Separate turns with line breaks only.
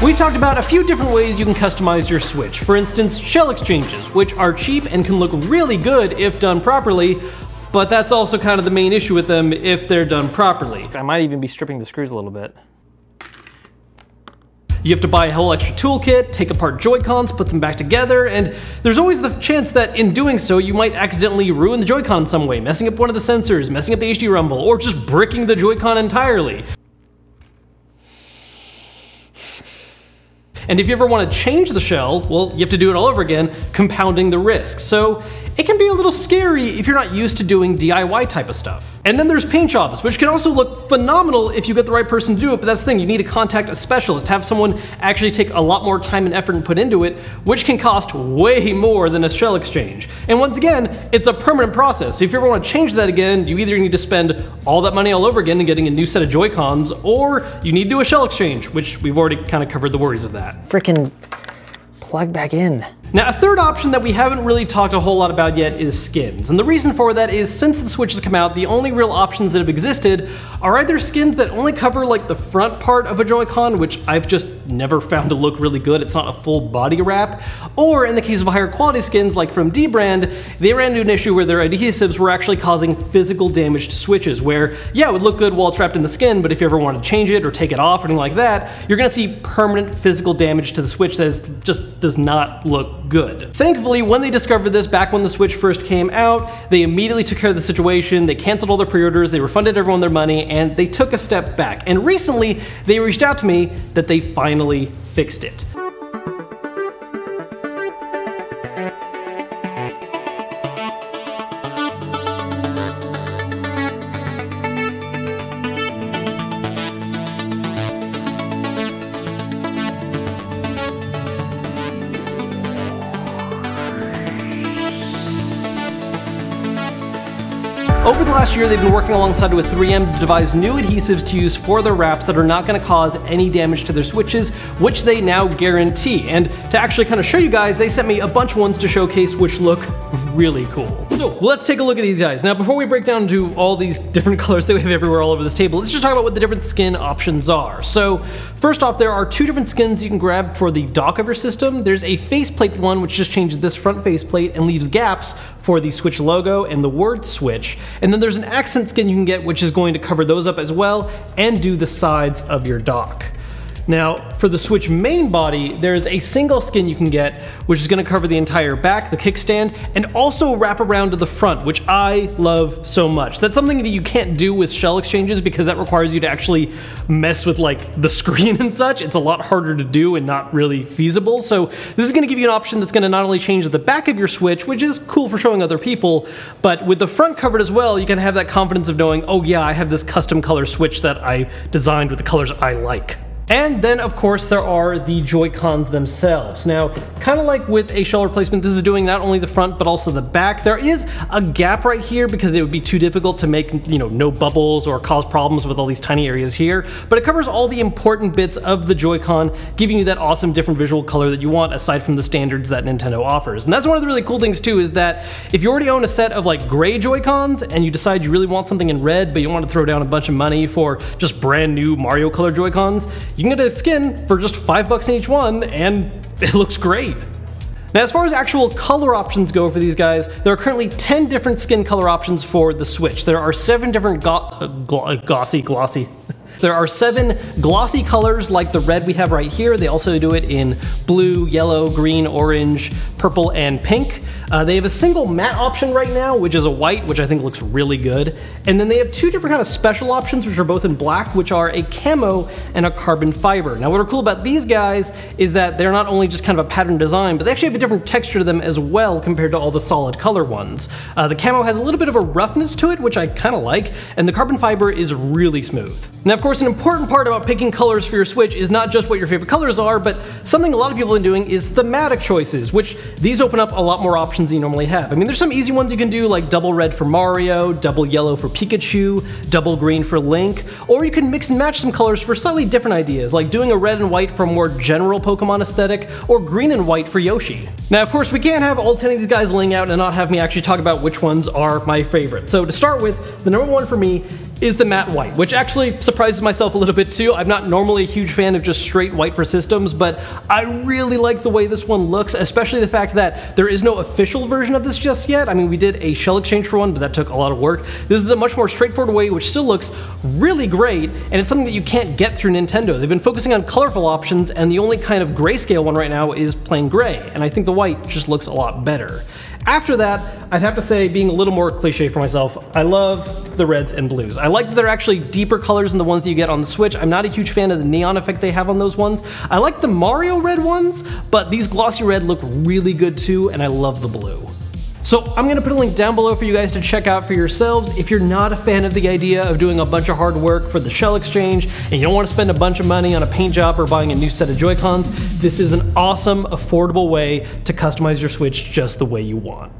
We've talked about a few different ways you can customize your Switch. For instance, shell exchanges, which are cheap and can look really good if done properly, but that's also kind of the main issue with them if they're done properly. I might even be stripping the screws a little bit. You have to buy a whole extra toolkit, take apart Joy-Cons, put them back together, and there's always the chance that in doing so you might accidentally ruin the Joy-Con in some way, messing up one of the sensors, messing up the HD rumble, or just bricking the Joy-Con entirely. And if you ever want to change the shell, well, you have to do it all over again, compounding the risk. So it can be a little scary if you're not used to doing DIY type of stuff. And then there's paint jobs, which can also look phenomenal if you get the right person to do it, but that's the thing, you need to contact a specialist, have someone actually take a lot more time and effort and put into it, which can cost way more than a shell exchange. And once again, it's a permanent process, so if you ever want to change that again, you either need to spend all that money all over again and getting a new set of Joy-Cons, or you need to do a shell exchange, which we've already kind of covered the worries of that.
Frickin' plug back in.
Now, a third option that we haven't really talked a whole lot about yet is skins. And the reason for that is since the Switch has come out, the only real options that have existed are either skins that only cover like the front part of a Joy-Con, which I've just never found to look really good, it's not a full body wrap, or in the case of higher quality skins like from Dbrand, they ran into an issue where their adhesives were actually causing physical damage to Switches, where yeah, it would look good while it's wrapped in the skin, but if you ever want to change it or take it off or anything like that, you're gonna see permanent physical damage to the Switch that just does not look good. Thankfully, when they discovered this back when the Switch first came out, they immediately took care of the situation, they canceled all their pre-orders, they refunded everyone their money, and they took a step back. And recently, they reached out to me that they finally fixed it. Over the last year, they've been working alongside with 3M to devise new adhesives to use for their wraps that are not going to cause any damage to their Switches, which they now guarantee. And to actually kind of show you guys, they sent me a bunch of ones to showcase which look really cool. So let's take a look at these guys. Now, before we break down into all these different colors that we have everywhere all over this table, let's just talk about what the different skin options are. So first off, there are two different skins you can grab for the dock of your system. There's a faceplate one, which just changes this front faceplate and leaves gaps for the Switch logo and the word Switch. And then there's an accent skin you can get, which is going to cover those up as well and do the sides of your dock. Now, for the Switch main body, there's a single skin you can get, which is going to cover the entire back, the kickstand, and also wrap around to the front, which I love so much. That's something that you can't do with shell exchanges because that requires you to actually mess with like the screen and such. It's a lot harder to do and not really feasible. So this is going to give you an option that's going to not only change the back of your Switch, which is cool for showing other people, but with the front covered as well, you can have that confidence of knowing, oh yeah, I have this custom color Switch that I designed with the colors I like. And then, of course, there are the Joy-Cons themselves. Now, kind of like with a shell replacement, this is doing not only the front, but also the back. There is a gap right here because it would be too difficult to make, no bubbles or cause problems with all these tiny areas here. But it covers all the important bits of the Joy-Con, giving you that awesome different visual color that you want, aside from the standards that Nintendo offers. And that's one of the really cool things, too, is that if you already own a set of, like, gray Joy-Cons, and you decide you really want something in red, but you don't want to throw down a bunch of money for just brand new Mario color Joy-Cons, you can get a skin for just $5 in each one, and it looks great. Now, as far as actual color options go for these guys, there are currently 10 different skin color options for the Switch. There are 7 different glossy. There are 7 glossy colors like the red we have right here. They also do it in blue, yellow, green, orange, purple, and pink. They have a single matte option right now, which is a white, which I think looks really good. And then they have 2 different kind of special options, which are both in black, which are a camo and a carbon fiber. Now, what are cool about these guys is that they're not only just kind of a pattern design, but they actually have a different texture to them as well compared to all the solid color ones. The camo has a little bit of a roughness to it, which I kind of like, and the carbon fiber is really smooth. Now, of course, an important part about picking colors for your Switch is not just what your favorite colors are, but something a lot of people have been doing is thematic choices, which these open up a lot more options than you normally have. I mean, there's some easy ones you can do, like double red for Mario, double yellow for Pikachu, double green for Link, or you can mix and match some colors for slightly different ideas, like doing a red and white for a more general Pokemon aesthetic, or green and white for Yoshi. Now, of course, we can't have all 10 of these guys laying out and not have me actually talk about which ones are my favorite. So to start with, the number one for me is the matte white, which actually surprises myself a little bit too. I'm not normally a huge fan of just straight white for systems, but I really like the way this one looks, especially the fact that there is no official version of this just yet. I mean, we did a shell exchange for one, but that took a lot of work. This is a much more straightforward way, which still looks really great, and it's something that you can't get through Nintendo. They've been focusing on colorful options, and the only kind of grayscale one right now is plain gray, and I think the white just looks a lot better. After that, I'd have to say, being a little more cliche for myself, I love the reds and blues. I like that they're actually deeper colors than the ones that you get on the Switch. I'm not a huge fan of the neon effect they have on those ones. I like the Mario red ones, but these glossy red look really good too, and I love the blue. So I'm going to put a link down below for you guys to check out for yourselves. If you're not a fan of the idea of doing a bunch of hard work for the shell exchange, and you don't want to spend a bunch of money on a paint job or buying a new set of Joy-Cons, this is an awesome, affordable way to customize your Switch just the way you want.